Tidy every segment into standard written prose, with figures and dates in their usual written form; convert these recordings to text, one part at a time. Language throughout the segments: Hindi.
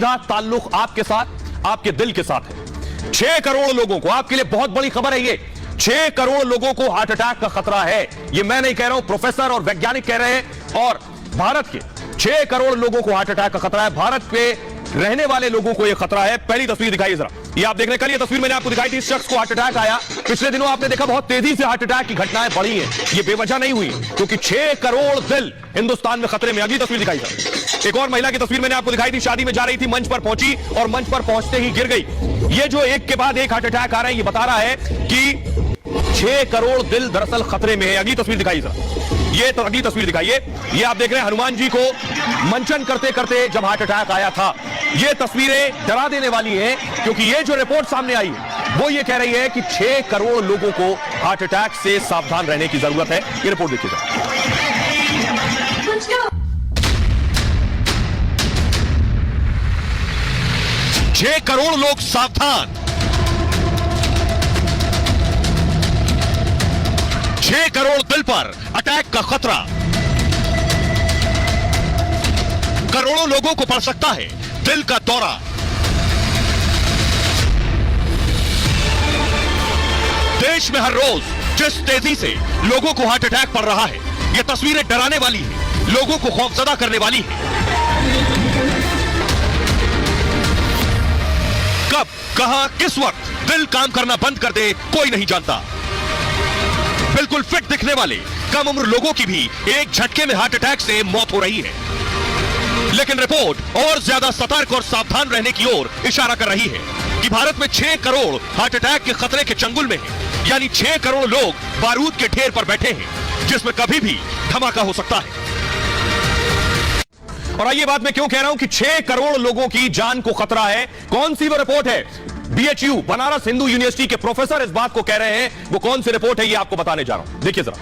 सीधा ताल्लुक आपके साथ, आपके दिल के साथ है। 6 करोड़ लोगों को, आपके लिए बहुत बड़ी खबर है ये, 6 करोड़ लोगों को हार्ट अटैक का खतरा है। ये मैं नहीं कह रहा हूं, प्रोफेसर और वैज्ञानिक कह रहे हैं। और भारत के 6 करोड़ लोगों को हार्ट अटैक का खतरा है। भारत पे रहने वाले लोगों को यह खतरा है। पहली तस्वीर दिखाइए जरा, ये आप देख रहे हैं। कल ये तस्वीर मैंने आपको दिखाई थी, इस शख्स को हार्ट अटैक आया। पिछले दिनों आपने देखा बहुत तेजी से हार्ट अटैक की घटनाएं बढ़ी हैं। ये बेवजह नहीं हुई, क्योंकि 6 करोड़ दिल हिंदुस्तान में खतरे में। अगली तस्वीर दिखाई जरा, एक और महिला की तस्वीर मैंने आपको दिखाई थी, शादी में जा रही थी, मंच पर पहुंची और मंच पर पहुंचते ही गिर गई। ये जो एक के बाद एक हार्ट अटैक आ रहे हैं, ये बता रहा है कि 6 करोड़ दिल दरअसल खतरे में है। अगली तस्वीर दिखाइए जरा, ये तो अगली तस्वीर दिखाइए। ये आप देख रहे हैं हनुमान जी को मंचन करते करते जब हार्ट अटैक आया था। ये तस्वीरें डरा देने वाली हैं, क्योंकि ये जो रिपोर्ट सामने आई है वो ये कह रही है कि 6 करोड़ लोगों को हार्ट अटैक से सावधान रहने की जरूरत है। ये रिपोर्ट देखिएगा। 6 करोड़ लोग सावधान, 6 करोड़ दिल पर अटैक का खतरा। करोड़ों लोगों को पड़ सकता है दिल का दौरा। देश में हर रोज जिस तेजी से लोगों को हार्ट अटैक पड़ रहा है, यह तस्वीरें डराने वाली है, लोगों को खौफजदा करने वाली है। कब, कहां, किस वक्त दिल काम करना बंद कर दे, कोई नहीं जानता। बिल्कुल फिट दिखने वाले कम उम्र लोगों की भी एक झटके में हार्ट अटैक से मौत हो रही है। लेकिन रिपोर्ट और ज्यादा सतर्क और सावधान रहने की ओर इशारा कर रही है कि भारत में 6 करोड़ हार्ट अटैक के खतरे के चंगुल में है। यानी 6 करोड़ लोग बारूद के ढेर पर बैठे हैं, जिसमें कभी भी धमाका हो सकता है। और आइए बात मैं क्यों कह रहा हूं कि 6 करोड़ लोगों की जान को खतरा है। कौन सी वो रिपोर्ट है? BHU बनारस हिंदू यूनिवर्सिटी के प्रोफेसर इस बात को कह रहे हैं। वो कौन सी रिपोर्ट है, ये आपको बताने जा रहा हूं। देखिए जरा,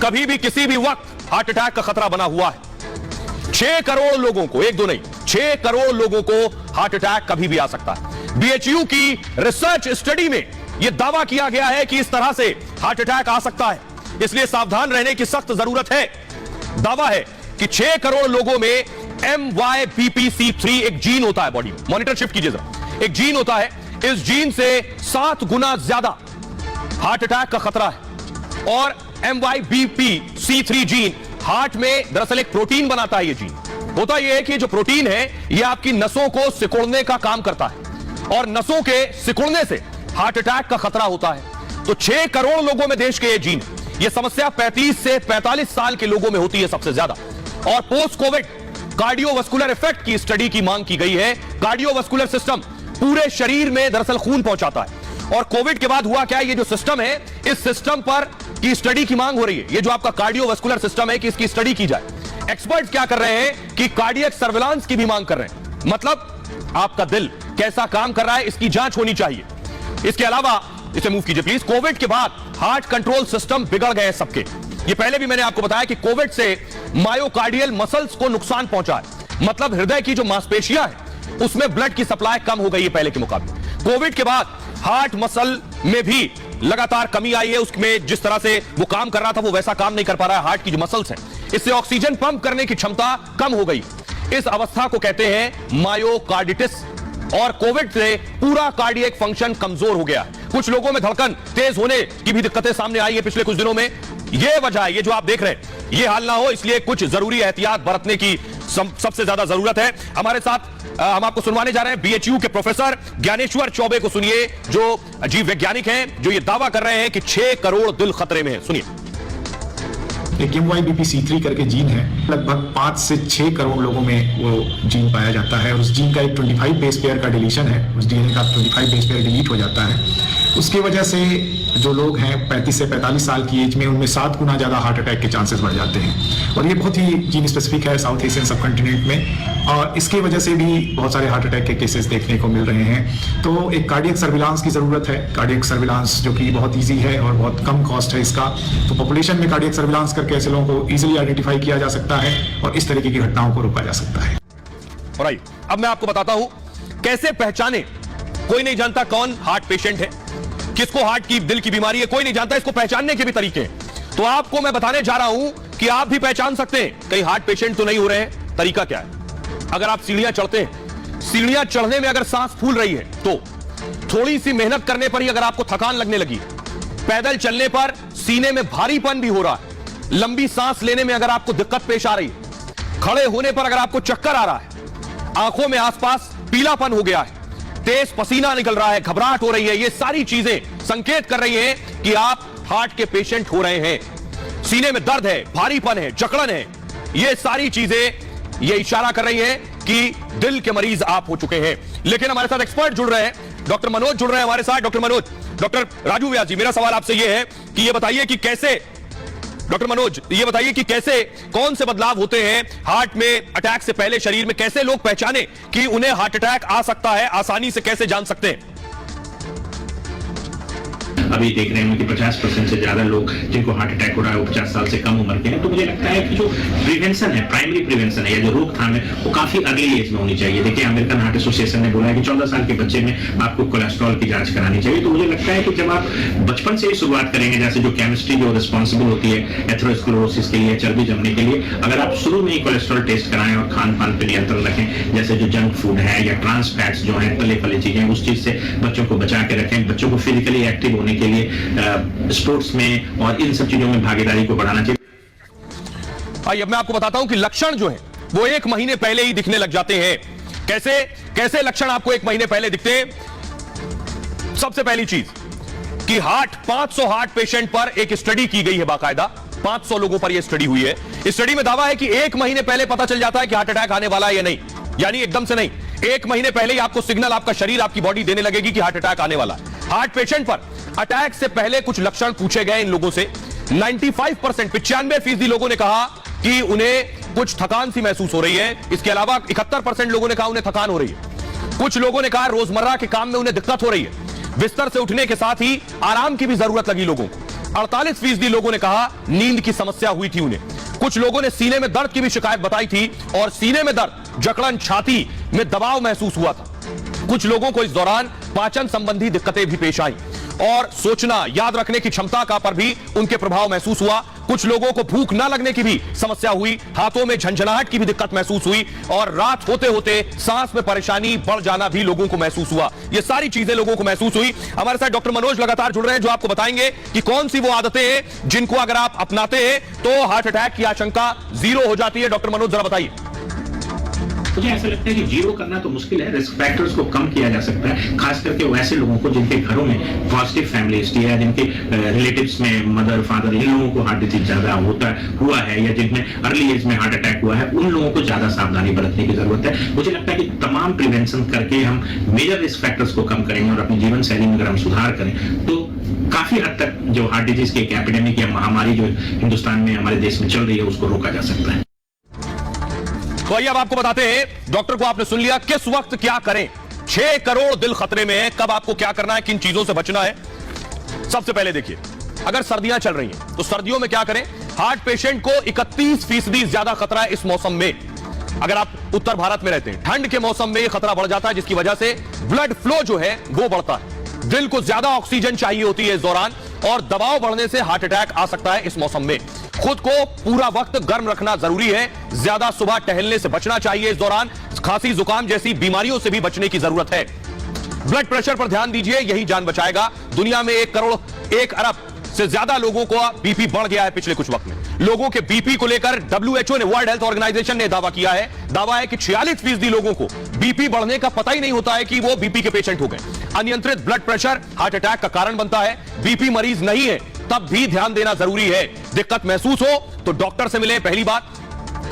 कभी भी किसी भी वक्त हार्ट अटैक का खतरा बना हुआ है। 6 करोड़ लोगों को, एक दो नहीं, 6 करोड़ लोगों को हार्ट अटैक कभी भी आ सकता है। BHU की रिसर्च स्टडी में यह दावा किया गया है कि इस तरह से हार्ट अटैक आ सकता है, इसलिए सावधान रहने की सख्त जरूरत है। दावा है कि 6 करोड़ लोगों में MYBPC3 एक जीन होता है बॉडी में। मॉनिटर शिफ्ट कीजिए जरा, एक जीन होता है, इस जीन से 7 गुना ज्यादा हार्ट अटैक का खतरा है। और MYBPC3 जीन हार्ट में दरअसल एक प्रोटीन बनाता है। ये जीन होता यह है कि जो प्रोटीन है ये आपकी नसों को सिकुड़ने का काम करता है, और नसों के सिकुड़ने से हार्ट अटैक का खतरा होता है। तो 6 करोड़ लोगों में देश के ये जीन, ये समस्या 35 से 45 साल के लोगों में होती है सबसे ज्यादा। और पोस्ट कोविड कार्डियोवास्कुलर इफेक्ट की स्टडी की मांग की गई है। कार्डियोवास्कुलर सिस्टम पूरे शरीर में दरअसल खून पहुंचाता है, और कोविड के बाद हुआ क्या है, ये जो सिस्टम है, इस सिस्टम पर की स्टडी की मांग हो रही है। ये जो आपका कार्डियोवास्कुलर सिस्टम है कि इसकी स्टडी की जाए। एक्सपर्ट्स क्या कर रहे हैं कि कार्डियक सर्विलांस की भी मांग कर रहे हैं, मतलब आपका दिल कैसा काम कर रहा है इसकी जांच होनी चाहिए। इसके अलावा, इसे मूव कीजिए प्लीज, कोविड के बाद हार्ट कंट्रोल सिस्टम बिगड़ गए सबके। ये पहले भी मैंने आपको बताया कि कोविड से मायोकार्डियल मसल्स को नुकसान पहुंचा है, मतलब हृदय की जो मांसपेशियां है उसमें ब्लड की सप्लाई कम हो गई है पहले के मुकाबले। कोविड के बाद हार्ट मसल में भी लगातार कमी आई है, उसमें जिस तरह से वो काम कर रहा था वो वैसा काम नहीं कर पा रहा है। हार्ट की जो मसल्स हैं, इससे ऑक्सीजन पंप करने की क्षमता कम हो गई। इस अवस्था को कहते हैं मायोकार्डिटिस, और कोविड से पूरा कार्डियक फंक्शन कमजोर हो गया। कुछ लोगों में धड़कन तेज होने की भी दिक्कतें सामने आई है पिछले कुछ दिनों में। यह वजह है, ये जो आप देख रहे हैं, ये हाल ना हो इसलिए कुछ जरूरी एहतियात बरतने की सबसे ज्यादा जरूरत है। हमारे साथ हम आपको सुनवाने जा रहे हैं BHU के प्रोफेसर ज्ञानेश्वर चौबे को। सुनिए, जो जीव वैज्ञानिक हैं, जो ये दावा कर रहे हैं कि 6 करोड़ दिल खतरे में है। सुनिए। एक MYBPC3 करके जीन है, लगभग 5 से 6 करोड़ लोगों में वो जीन पाया जाता है, और उस जीन का एक 25 बेस पेयर का डिलीशन है, उस DNA का 25 बेस पेयर डिलीट हो जाता है। उसकी वजह से जो लोग हैं 35 से 45 साल की एज में, उनमें 7 गुना ज़्यादा हार्ट अटैक के चांसेस बढ़ जाते हैं। और ये बहुत ही जीन स्पेसिफिक है साउथ एशियन सब कॉन्टिनेंट में, और इसकी वजह से भी बहुत सारे हार्ट अटैक के केसेस देखने को मिल रहे हैं। तो एक कार्डियक सर्विलांस की ज़रूरत है, कार्डियक सर्विलांस जो कि बहुत ईजी है और बहुत कम कॉस्ट है इसका। तो पॉपुलेशन में कार्डियक सर्विलांस करके ऐसे लोगों को ईजिली आइडेंटिफाई किया जा सकता है और इस तरीके की घटनाओं को रोका जा सकता है। और अब मैं आपको बताता हूं कैसे पहचाने। कोई नहीं जानता कौन हार्ट पेशेंट है, किसको हार्ट की, दिल की बीमारी है, कोई नहीं जानता। इसको पहचानने के भी तरीके हैं, तो आपको मैं बताने जा रहा हूं कि आप भी पहचान सकते हैं कहीं हार्ट पेशेंट तो नहीं हो रहे हैं। तरीका क्या है? अगर आप सीढ़ियां चढ़ते हैं सीढ़ियां चढ़ने में अगर सांस फूल रही है, तो थोड़ी सी मेहनत करने पर ही अगर आपको थकान लगने लगी, पैदल चलने पर सीने में भारीपन भी हो रहा है, लंबी सांस लेने में अगर आपको दिक्कत पेश आ रही है, खड़े होने पर अगर आपको चक्कर आ रहा है, आंखों में आसपास पीलापन हो गया है, तेज पसीना निकल रहा है, घबराहट हो रही है, ये सारी चीजें संकेत कर रही हैं कि आप हार्ट के पेशेंट हो रहे हैं। सीने में दर्द है, भारीपन है, जकड़न है, ये सारी चीजें ये इशारा कर रही है कि दिल के मरीज आप हो चुके हैं। लेकिन हमारे साथ एक्सपर्ट जुड़ रहे हैं, डॉक्टर मनोज जुड़ रहे हैं हमारे साथ। डॉक्टर मनोज, डॉक्टर राजू व्यास जी, मेरा सवाल आपसे ये है कि ये बताइए कि कैसे, डॉक्टर मनोज ये बताइए कि कैसे, कौन से बदलाव होते हैं हार्ट में अटैक से पहले शरीर में, कैसे लोग पहचाने कि उन्हें हार्ट अटैक आ सकता है, आसानी से कैसे जान सकते हैं? अभी देख रहे हैं कि 50% से ज्यादा लोग जिनको हार्ट अटैक हो रहा है वो 50 साल से कम उम्र के हैं। तो मुझे लगता है कि जो प्रिवेंशन है, प्राइमरी प्रिवेंशन है या जो रोकथाम है, वो काफी अर्ली एज में होनी चाहिए। देखिए, अमेरिकन हार्ट एसोसिएशन ने बोला है कि 14 साल के बच्चे में आपको कोलेस्ट्रॉल की जांच करानी चाहिए। तो मुझे लगता है कि जब आप बचपन से ही शुरुआत करेंगे, जैसे जो केमिस्ट्री जो रिस्पॉन्सिबल होती है एथेरोस्क्लेरोसिस के लिए, चर्बी जमने के लिए, अगर आप शुरू में ही कोलेस्ट्रॉल टेस्ट कराएं और खान पान पर नियंत्रण रखें, जैसे जो जंक फूड है या ट्रांस फैट्स जो है, तले फले चीजें, उस चीज से बच्चों को बचा के रखें, बच्चों को फिजिकली एक्टिव होने के लिए स्पोर्ट्स में और इन सब चीजों में भागीदारी को बढ़ाना चाहिए। आइए अब मैं आपको बताता हूं कि लक्षण जो है वो 1 महीने पहले ही दिखने लग जाते हैं। कैसे कैसे लक्षण आपको 1 महीने पहले दिखते हैं? सबसे पहली चीज कि 500 हार्ट पेशेंट पर एक स्टडी की गई है, बाकायदा 500 लोगों पर यह स्टडी हुई है। इस स्टडी में दावा है कि 1 महीने पहले पता चल जाता है कि हार्ट अटैक आने वाला है या नहीं, यानी एकदम से नहीं, 1 महीने पहले ही आपको सिग्नल आपका शरीर, आपकी बॉडी देने लगेगी कि हार्ट अटैक आने वाला है। हार्ट पेशेंट पर अटैक से पहले कुछ लक्षण पूछे गए इन लोगों से, 95% 95% लोगों ने कहा कि उन्हें कुछ थकान सी महसूस हो रही है। इसके अलावा 71% लोगों ने कहा उन्हें थकान हो रही है। कुछ लोगों ने कहा रोजमर्रा के काम में उन्हें दिक्कत हो रही है, बिस्तर से उठने के साथ ही आराम की भी जरूरत लगी लोगों को। 48% लोगों ने कहा नींद की समस्या हुई थी उन्हें। कुछ लोगों ने सीने में दर्द की भी शिकायत बताई थी और सीने में दर्द, जकड़न, छाती में दबाव महसूस हुआ था। कुछ लोगों को इस दौरान पाचन संबंधी दिक्कतें भी पेश आई और सोचना, याद रखने की क्षमता का पर भी उनके प्रभाव महसूस हुआ। कुछ लोगों को भूख न लगने की भी समस्या हुई, हाथों में झंझनाहट की भी दिक्कत महसूस हुई और रात होते होते सांस में परेशानी बढ़ जाना भी लोगों को महसूस हुआ। ये सारी चीजें लोगों को महसूस हुई। हमारे साथ डॉक्टर मनोज लगातार जुड़ रहे हैं, जो आपको बताएंगे कि कौन सी वो आदतें हैं जिनको अगर आप अपनाते हैं तो हार्ट अटैक की आशंका 0 हो जाती है। डॉक्टर मनोज जरा बताइए। मुझे ऐसा लगता है कि 0 करना तो मुश्किल है, रिस्क फैक्टर्स को कम किया जा सकता है, खास करके वैसे लोगों को जिनके घरों में पॉजिटिव फैमिली हिस्ट्री है, जिनके रिलेटिव्स में मदर फादर इन लोगों को हार्ट डिजीज ज्यादा हुआ है या जिनमें अर्ली एज में हार्ट अटैक हुआ है, उन लोगों को ज्यादा सावधानी बरतने की जरूरत है। मुझे लगता है कि तमाम प्रिवेंशन करके हम मेजर रिस्क फैक्टर्स को कम करेंगे और अपनी जीवन शैली में अगर हम सुधार करें तो काफी हद तक जो हार्ट डिजीज की एक एपिडेमिक या महामारी जो हिंदुस्तान में हमारे देश में चल रही है उसको रोका जा सकता है। तो आइए अब आपको बताते हैं, डॉक्टर को आपने सुन लिया, किस वक्त क्या करें। 6 करोड़ दिल खतरे में है, कब आपको क्या करना है, किन चीजों से बचना है। सबसे पहले देखिए, अगर सर्दियां चल रही हैं तो सर्दियों में क्या करें। हार्ट पेशेंट को 31% ज्यादा खतरा है इस मौसम में। अगर आप उत्तर भारत में रहते हैं, ठंड के मौसम में खतरा बढ़ जाता है, जिसकी वजह से ब्लड फ्लो जो है वो बढ़ता है, दिल को ज्यादा ऑक्सीजन चाहिए होती है इस दौरान और दबाव बढ़ने से हार्ट अटैक आ सकता है इस मौसम में। खुद को पूरा वक्त गर्म रखना जरूरी है, ज्यादा सुबह टहलने से बचना चाहिए इस दौरान, खांसी जुकाम जैसी बीमारियों से भी बचने की जरूरत है। ब्लड प्रेशर पर ध्यान दीजिए, यही जान बचाएगा। दुनिया में 1 अरब से ज्यादा लोगों को बीपी बढ़ गया है पिछले कुछ वक्त में। लोगों के बीपी को लेकर WHO ने, वर्ल्ड हेल्थ ऑर्गेनाइजेशन ने दावा किया है। दावा है कि 46% लोगों को बीपी बढ़ने का पता ही नहीं होता है कि वो बीपी के पेशेंट हो गए। अनियंत्रित ब्लड प्रेशर हार्ट अटैक का कारण बनता है। बीपी मरीज नहीं है तब भी ध्यान देना जरूरी है। दिक्कत महसूस हो तो डॉक्टर से मिले। पहली बात,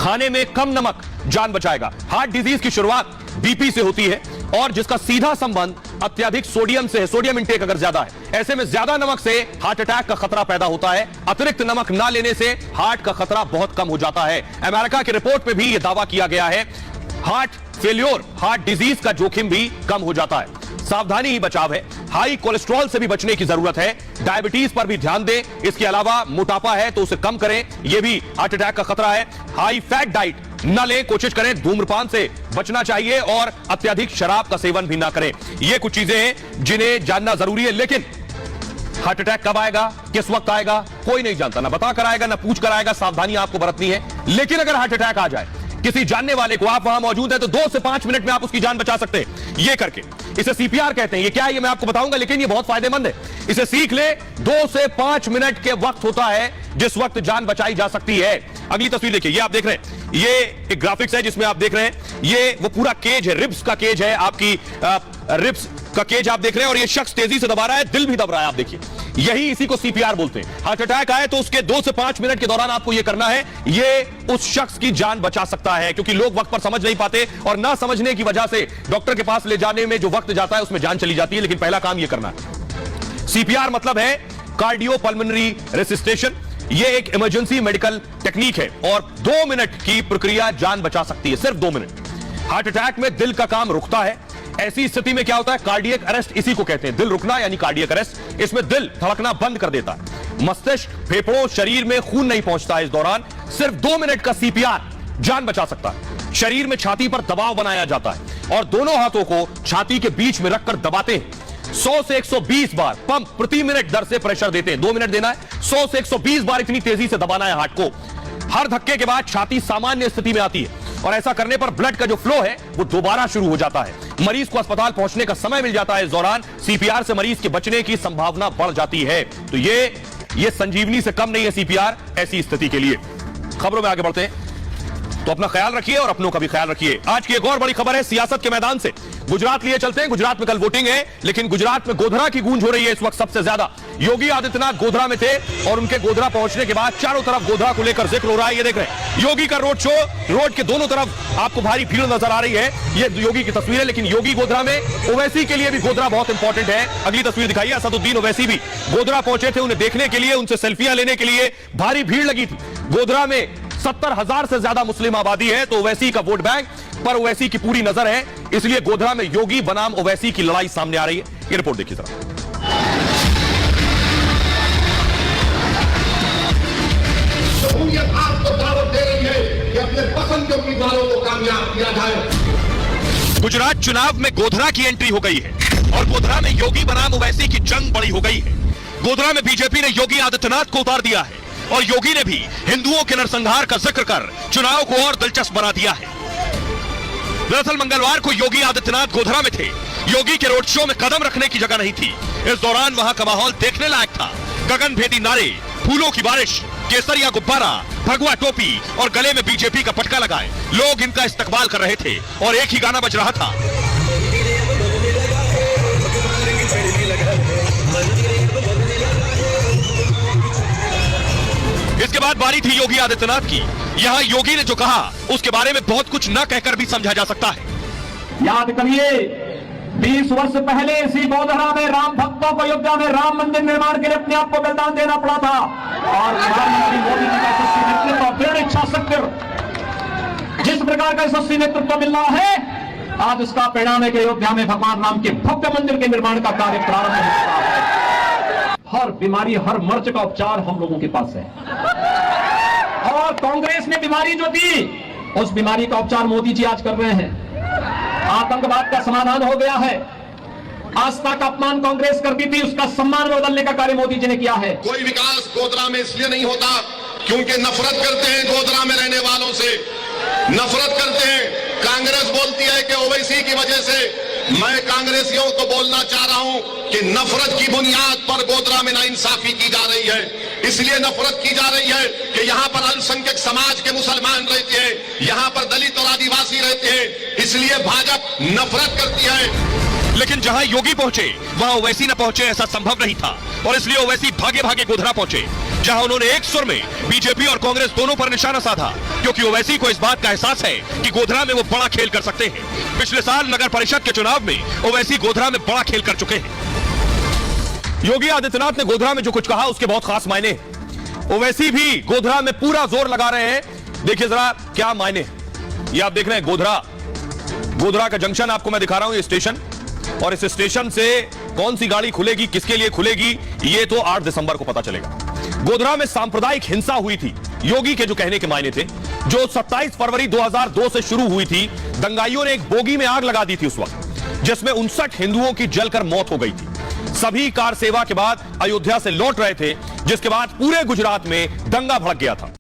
खाने में कम नमक जान बचाएगा। हार्ट डिजीज की शुरुआत बीपी से होती है और जिसका सीधा संबंध अत्यधिक सोडियम से है। सोडियम इंटेक अगर ज्यादा है, ऐसे में ज्यादा नमक से हार्ट अटैक का खतरा पैदा होता है। अतिरिक्त नमक ना लेने से हार्ट का खतरा बहुत कम हो जाता है। अमेरिका की रिपोर्ट में भी यह दावा किया गया है, हार्ट फेल्योर, हार्ट डिजीज का जोखिम भी कम हो जाता है। सावधानी ही बचाव है। हाई कोलेस्ट्रॉल से भी बचने की जरूरत है। डायबिटीज पर भी ध्यान दें। इसके अलावा मोटापा है तो उसे कम करें, यह भी हार्ट अटैक का खतरा है। हाई फैट डाइट न लें, कोशिश करें धूम्रपान से बचना चाहिए और अत्यधिक शराब का सेवन भी ना करें। ये कुछ चीजें हैं जिन्हें जानना जरूरी है। लेकिन हार्ट अटैक कब आएगा, किस वक्त आएगा, कोई नहीं जानता, ना बता कर आएगा ना पूछ कर आएगा। सावधानी आपको बरतनी है। लेकिन अगर हार्ट अटैक आ जाए, किसी जानने वाले को, आप वहां मौजूद हैं तो 2 से 5 मिनट में आप उसकी जान बचा सकते हैं ये करके। इसे सीपीआर कहते हैं। ये क्या है ये मैं आपको बताऊंगा, लेकिन ये बहुत फायदेमंद है, इसे सीख ले। 2 से 5 मिनट के वक्त होता है जिस वक्त जान बचाई जा सकती है। अगली तस्वीर देखिए, ये आप देख रहे हैं, ये एक ग्राफिक्स है जिसमें आप देख रहे हैं ये वो पूरा केज है, रिब्स का केज है, आपकी रिब्स का केज आप देख रहे हैं, और ये शख्स तेजी से दबा रहा है, दिल भी दब रहा है, आप देखिए। यही इसी को सीपीआर बोलते हैं। हार्ट अटैक आए तो उसके 2 से 5 मिनट के दौरान आपको यह करना है, ये उस शख्स की जान बचा सकता है, क्योंकि लोग वक्त पर समझ नहीं पाते और ना समझने की वजह से डॉक्टर के पास ले जाने में जो वक्त जाता है उसमें जान चली जाती है। लेकिन पहला काम यह करना है। सीपीआर मतलब है कार्डियोपल्मोनरी रेसिस्टेशन। यह एक इमरजेंसी मेडिकल टेक्निक है और 2 मिनट की प्रक्रिया जान बचा सकती है, सिर्फ 2 मिनट। हार्ट अटैक में दिल का काम रुकता है। ऐसी स्थिति में क्या होता है, कार्डियक अरेस्ट इसी को कहते हैं, दिल रुकना यानी कार्डियक अरेस्ट। इसमें दिल धड़कना बंद कर देता है, मस्तिष्क, फेफड़ों, शरीर में खून नहीं पहुंचता है। इस दौरान सिर्फ 2 मिनट का सीपीआर जान बचा सकता है। शरीर में छाती पर दबाव बनाया जाता है और दोनों हाथों को छाती के बीच में रखकर दबाते हैं। 100 से 120 बार पंप प्रति मिनट दर से प्रेशर देते हैं। 2 मिनट देना है, 100 से 120 बार इतनी तेजी से दबाना है हार्ट को। हर धक्के के बाद छाती सामान्य स्थिति में आती है और ऐसा करने पर ब्लड का जो फ्लो है वो दोबारा शुरू हो जाता है। मरीज को अस्पताल पहुंचने का समय मिल जाता है। इस दौरान सीपीआर से मरीज के बचने की संभावना बढ़ जाती है। तो ये संजीवनी से कम नहीं है सीपीआर ऐसी स्थिति के लिए। खबरों में आगे बढ़ते हैं, तो अपना ख्याल रखिए और अपनों का भी ख्याल रखिए। आज की एक और बड़ी खबर है सियासत के मैदान से। गुजरात लिए चलते हैं। गुजरात में कल वोटिंग है, लेकिन गुजरात में गोधरा की गूंज हो रही है इस वक्त सबसे ज्यादा। योगी आदित्यनाथ गोधरा में थे और उनके गोधरा पहुंचने के बाद चारों तरफ गोधरा को लेकर जिक्र हो रहा है। ये देख रहे हैं योगी का रोड शो, रोड के दोनों तरफ आपको भारी भीड़ नजर आ रही है। ये योगी की तस्वीर है, लेकिन योगी गोधरा में, ओवैसी के लिए भी गोधरा बहुत इंपॉर्टेंट है। अगली तस्वीर दिखाइए, असदुद्दीन ओवैसी भी गोधरा पहुंचे थे, उन्हें देखने के लिए, उनसे सेल्फियां लेने के लिए भारी भीड़ लगी थी। गोधरा में 70,000 से ज्यादा मुस्लिम आबादी है, तो ओवैसी का वोट बैंक पर ओवैसी की पूरी नजर है, इसलिए गोधरा में योगी बनाम ओवैसी की लड़ाई सामने आ रही है। ये रिपोर्ट देखिए जरा। जमहूरियत आपको दावत दे रही है कि अपने पसंद के उम्मीदवारों को कामयाब किया जाए। गुजरात चुनाव में गोधरा की एंट्री हो गई है और गोधरा में योगी बनाम ओवैसी की जंग बड़ी हो गई है। गोधरा में बीजेपी ने योगी आदित्यनाथ को उतार दिया है और योगी ने भी हिंदुओं के नरसंहार का जिक्र कर चुनाव को और दिलचस्प बना दिया है। दरअसल मंगलवार को योगी आदित्यनाथ गोधरा में थे। योगी के रोड शो में कदम रखने की जगह नहीं थी। इस दौरान वहां का माहौल देखने लायक था। गगनभेदी नारे, फूलों की बारिश, केसरिया गुब्बारा, भगवा टोपी और गले में बीजेपी का पटका लगाए लोग इनका इस्तकबाल कर रहे थे और एक ही गाना बज रहा था। इसके बाद बारी थी योगी आदित्यनाथ की। यहां योगी ने जो कहा उसके बारे में बहुत कुछ न कहकर भी समझा जा सकता है। याद करिए 20 वर्ष पहले इसी गोधरा में राम भक्तों को अयोध्या में राम मंदिर निर्माण के लिए अपने आप को बलिदान देना पड़ा था और प्रधानमंत्री मोदी जी का यशस्वी नेतृत्व और दृढ़ इच्छा शक्ति, जिस प्रकार का यशस्वी नेतृत्व मिल रहा है, आज उसका परिणाम है कि अयोध्या में भगवान राम के भव्य मंदिर के निर्माण का कार्य प्रारंभ हो रहा है। हर बीमारी, हर मर्ज का उपचार हम लोगों के पास है और कांग्रेस ने बीमारी जो दी उस बीमारी का उपचार मोदी जी आज कर रहे हैं। आतंकवाद का समाधान हो गया है। आस्था का अपमान कांग्रेस करती थी, उसका सम्मान बदलने का कार्य मोदी जी ने किया है। कोई विकास गोधरा में इसलिए नहीं होता क्योंकि नफरत करते हैं गोधरा में रहने वालों से, नफरत करते हैं। कांग्रेस बोलती है कि ओवैसी की वजह से। मैं कांग्रेसियों को बोलना चाह रहा हूं कि नफरत की बुनियाद पर गोधरा में नाइंसाफी की जा रही है। इसलिए नफरत की जा रही है कि यहां पर अल्पसंख्यक समाज के मुसलमान रहते हैं, यहां पर दलित और आदिवासी रहते हैं, इसलिए भाजपा नफरत करती है। लेकिन जहां योगी पहुंचे वहां ओवैसी न पहुंचे ऐसा संभव नहीं था और इसलिए ओवैसी भागे भागे गोधरा पहुंचे, जहां उन्होंने एक सुर में बीजेपी और कांग्रेस दोनों पर निशाना साधा, क्योंकि ओवैसी को इस बात का एहसास है कि गोधरा में वो बड़ा खेल कर सकते हैं। पिछले साल नगर परिषद के चुनाव में ओवैसी गोधरा में बड़ा खेल कर चुके हैं। योगी आदित्यनाथ ने गोधरा में जो कुछ कहा उसके बहुत खास मायने हैं। ओवैसी भी गोधरा में पूरा जोर लगा रहे हैं। देखिए जरा क्या मायने। ये आप देख रहे हैं गोधरा का जंक्शन आपको मैं दिखा रहा हूं, ये स्टेशन, और इस स्टेशन से कौन सी गाड़ी खुलेगी, किसके लिए खुलेगी, ये तो 8 दिसंबर को पता चलेगा। गोधरा में सांप्रदायिक हिंसा हुई थी, योगी के जो कहने के मायने थे, जो 27 फरवरी 2002 से शुरू हुई थी। दंगाइयों ने एक बोगी में आग लगा दी थी उस वक्त, जिसमें 59 हिंदुओं की जलकर मौत हो गई थी। सभी कार सेवा के बाद अयोध्या से लौट रहे थे, जिसके बाद पूरे गुजरात में दंगा भड़क गया था।